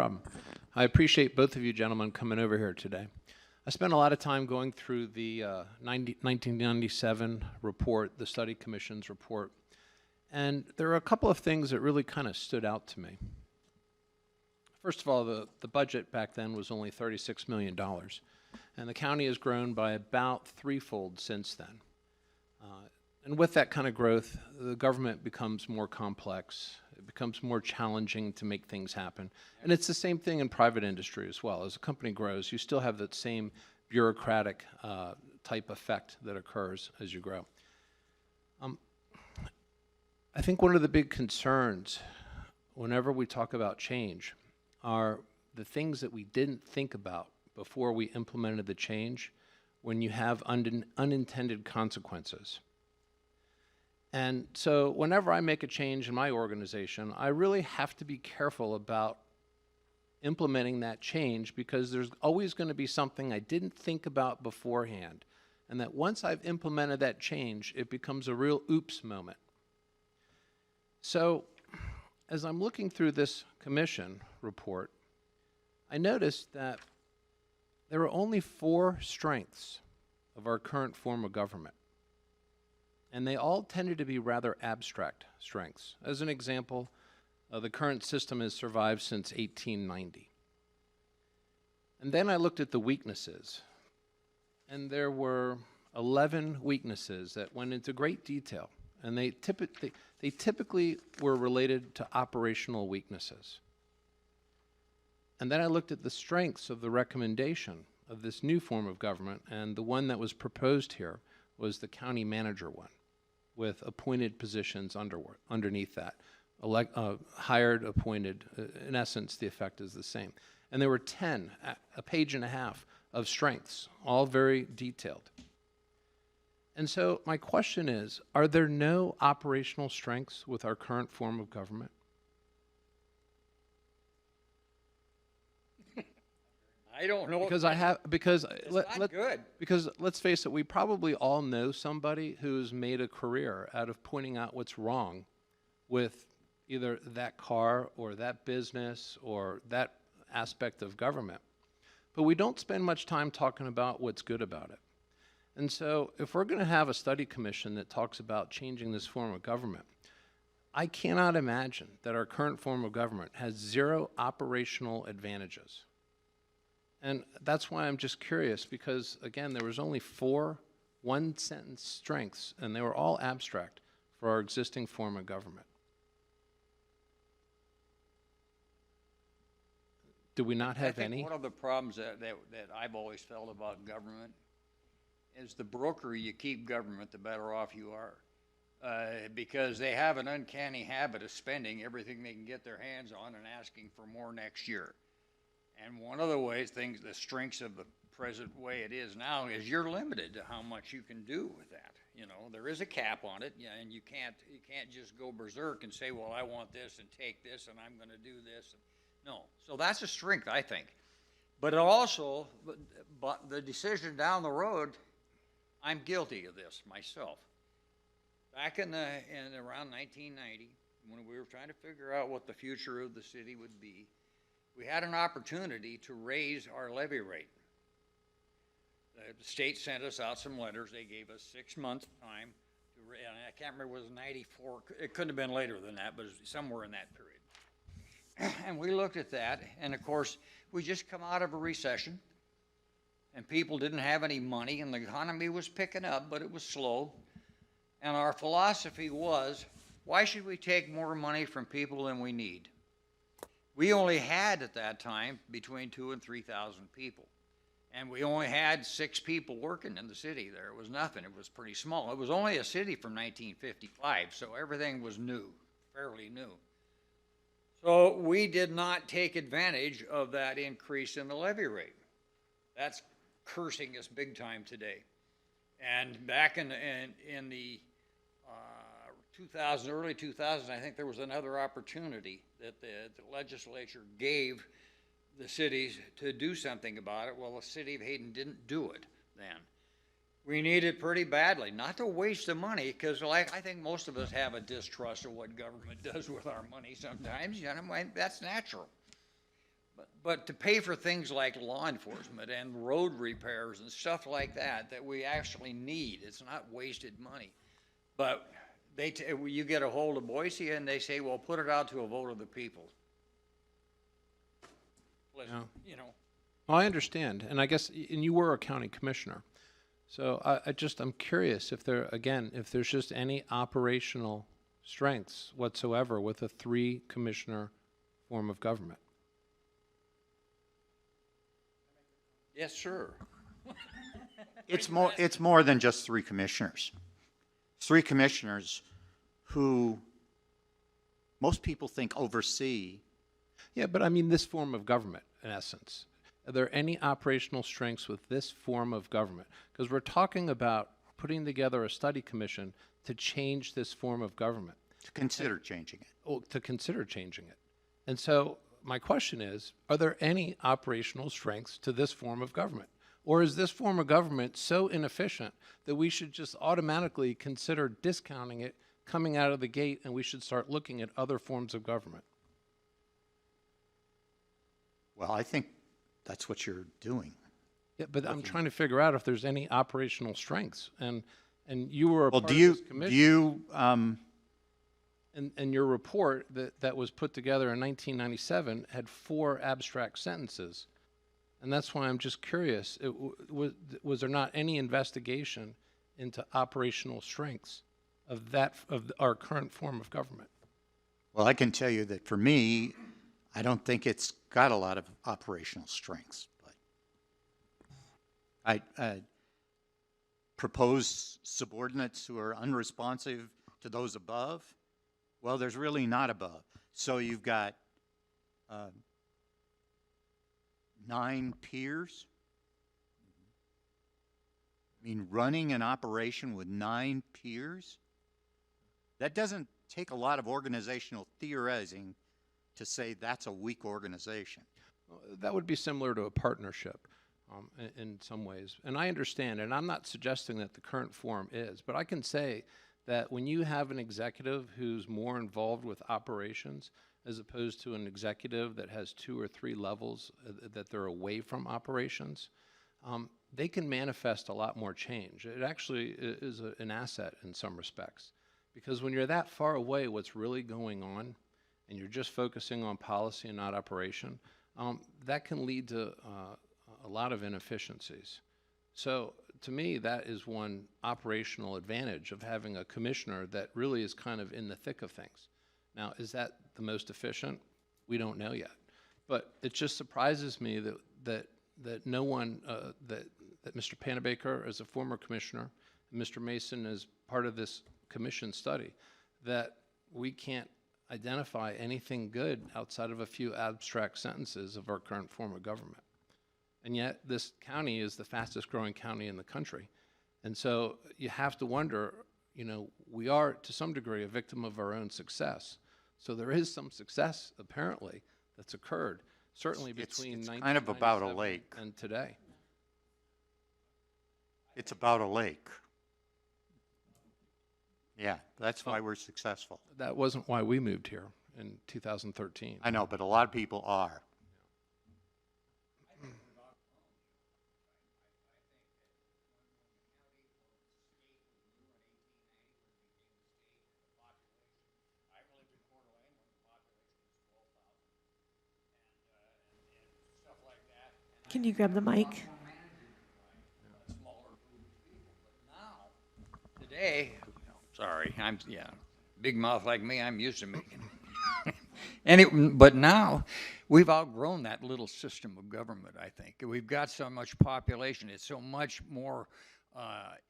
problem. I appreciate both of you gentlemen coming over here today. I spent a lot of time going through the 1997 report, the Study Commission's report, and there are a couple of things that really kind of stood out to me. First of all, the budget back then was only $36 million, and the county has grown by about threefold since then. And with that kind of growth, the government becomes more complex. It becomes more challenging to make things happen. And it's the same thing in private industry as well. As a company grows, you still have that same bureaucratic type effect that occurs as you grow. I think one of the big concerns whenever we talk about change are the things that we didn't think about before we implemented the change when you have unintended consequences. And so whenever I make a change in my organization, I really have to be careful about implementing that change because there's always going to be something I didn't think about beforehand. And that once I've implemented that change, it becomes a real oops moment. So as I'm looking through this commission report, I noticed that there are only 4 strengths of our current form of government. And they all tended to be rather abstract strengths. As an example, the current system has survived since 1890. And then I looked at the weaknesses, and there were 11 weaknesses that went into great detail, and they typically were related to operational weaknesses. And then I looked at the strengths of the recommendation of this new form of government, and the one that was proposed here was the county manager one, with appointed positions underneath that. Hired, appointed, in essence, the effect is the same. And there were 10, a page and a half of strengths, all very detailed. And so my question is, are there no operational strengths with our current form of government? I don't know. Because because let's face it, we probably all know somebody who's made a career out of pointing out what's wrong with either that car or that business or that aspect of government. But we don't spend much time talking about what's good about it. And so if we're going to have a study commission that talks about changing this form of government, I cannot imagine that our current form of government has 0 operational advantages. And that's why I'm just curious, because, again, there was only 4 one-sentence strengths, and they were all abstract for our existing form of government. Do we not have any? One of the problems that I've always felt about government is the broker you keep government, the better off you are. Because they have an uncanny habit of spending everything they can get their hands on and asking for more next year. And one of the ways the strengths of the present way it is now is you're limited to how much you can do with that. You know, there is a cap on it, and you can't just go berserk and say, well, I want this and take this and I'm going to do this. No, so that's a strength, I think. But it also, but the decision down the road, I'm guilty of this myself. Back in around 1990, when we were trying to figure out what the future of the city would be, we had an opportunity to raise our levy rate. The state sent us out some letters. They gave us 6 months time and I can't remember, it was 94. It couldn't have been later than that, but it was somewhere in that period. And we looked at that, and of course, we just come out of a recession, and people didn't have any money, and the economy was picking up, but it was slow. And our philosophy was, why should we take more money from people than we need? We only had at that time between 2,000 and 3,000 people. And we only had 6 people working in the city there. It was nothing. It was pretty small. It was only a city from 1955, so everything was new, fairly new. So we did not take advantage of that increase in the levy rate. That's cursing us big time today. And back in the 2000, early 2000s, I think there was another opportunity that the legislature gave the cities to do something about it. Well, the city of Hayden didn't do it then. We need it pretty badly, not to waste the money, because I think most of us have a distrust of what government does with our money sometimes, you know, that's natural. But to pay for things like law enforcement and road repairs and stuff like that, that we actually need, it's not wasted money. But you get a hold of Boise and they say, well, put it out to a vote of the people. Listen, Yeah. you know, Well, I understand, and I guess, and you were a county commissioner. So I'm curious if if there's just any operational strengths whatsoever with a 3-commissioner form of government. yes, sir. It's more than just 3 commissioners. It's 3 commissioners who most people think oversee. Yeah, but I mean this form of government, in essence. Are there any operational strengths with this form of government? Because we're talking about putting together a study commission to change this form of government, To consider changing it. to consider changing it. And so my question is, are there any operational strengths to this form of government? Or is this form of government so inefficient that we should just automatically consider discounting it coming out of the gate and we should start looking at other forms of government? Well, I think that's what you're doing. Yeah, but I'm trying to figure out if there's any operational strengths. And you were a Well, part of this commission. And your report that was put together in 1997 had 4 abstract sentences. And that's why I'm just curious, was there not any investigation into operational strengths of our current form of government? Well, I can tell you that for me, I don't think it's got a lot of operational strengths. But I propose subordinates who are unresponsive to those above. Well, there's really not above. So you've got 9 peers. I mean, running an operation with 9 peers, that doesn't take a lot of organizational theorizing to say that's a weak organization. That would be similar to a partnership in some ways. And I understand, and I'm not suggesting that the current form is, but I can say that when you have an executive who's more involved with operations as opposed to an executive that has 2 or 3 levels that they're away from operations, they can manifest a lot more change. It actually is an asset in some respects. Because when you're that far away, what's really going on, and you're just focusing on policy and not operation, that can lead to a lot of inefficiencies. So to me, that is one operational advantage of having a commissioner that really is kind of in the thick of things. Now, is that the most efficient? We don't know yet. But it just surprises me that no one, that Mr. Panabaker, as a former commissioner, and Mr. Mason as part of this commission study, that we can't identify anything good outside of a few abstract sentences of our current form of government. And yet this county is the fastest growing county in the country. And so you have to wonder, we are to some degree a victim of our own success. So there is some success apparently that's occurred, certainly between It's kind of about a lake. and today. It's about a lake. Yeah, that's why we're successful. That wasn't why we moved here in 2013. I know, but a lot of people are. Can you grab the mic? Today, sorry, big mouth like me, I'm used to making. But now, we've outgrown that little system of government, I think. We've got so much population, it's so much more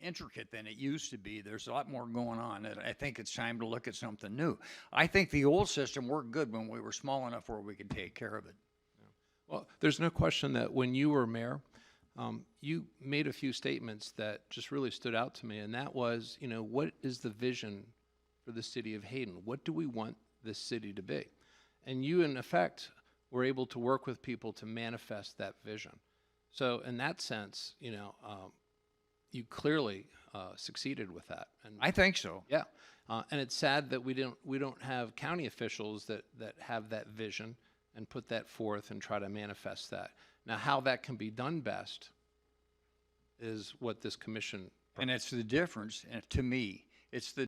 intricate than it used to be. There's a lot more going on, and I think it's time to look at something new. I think the old system worked good when we were small enough where we could take care of it. Well, there's no question that when you were mayor, you made a few statements that just really stood out to me, and that was, what is the vision for the city of Hayden? What do we want this city to be? And you, in effect, were able to work with people to manifest that vision. So in that sense, you clearly succeeded with that. And I think so. yeah, and it's sad that we don't have county officials that have that vision and put that forth and try to manifest that. Now, how that can be done best is what this commission And it's the difference, and to me, it's the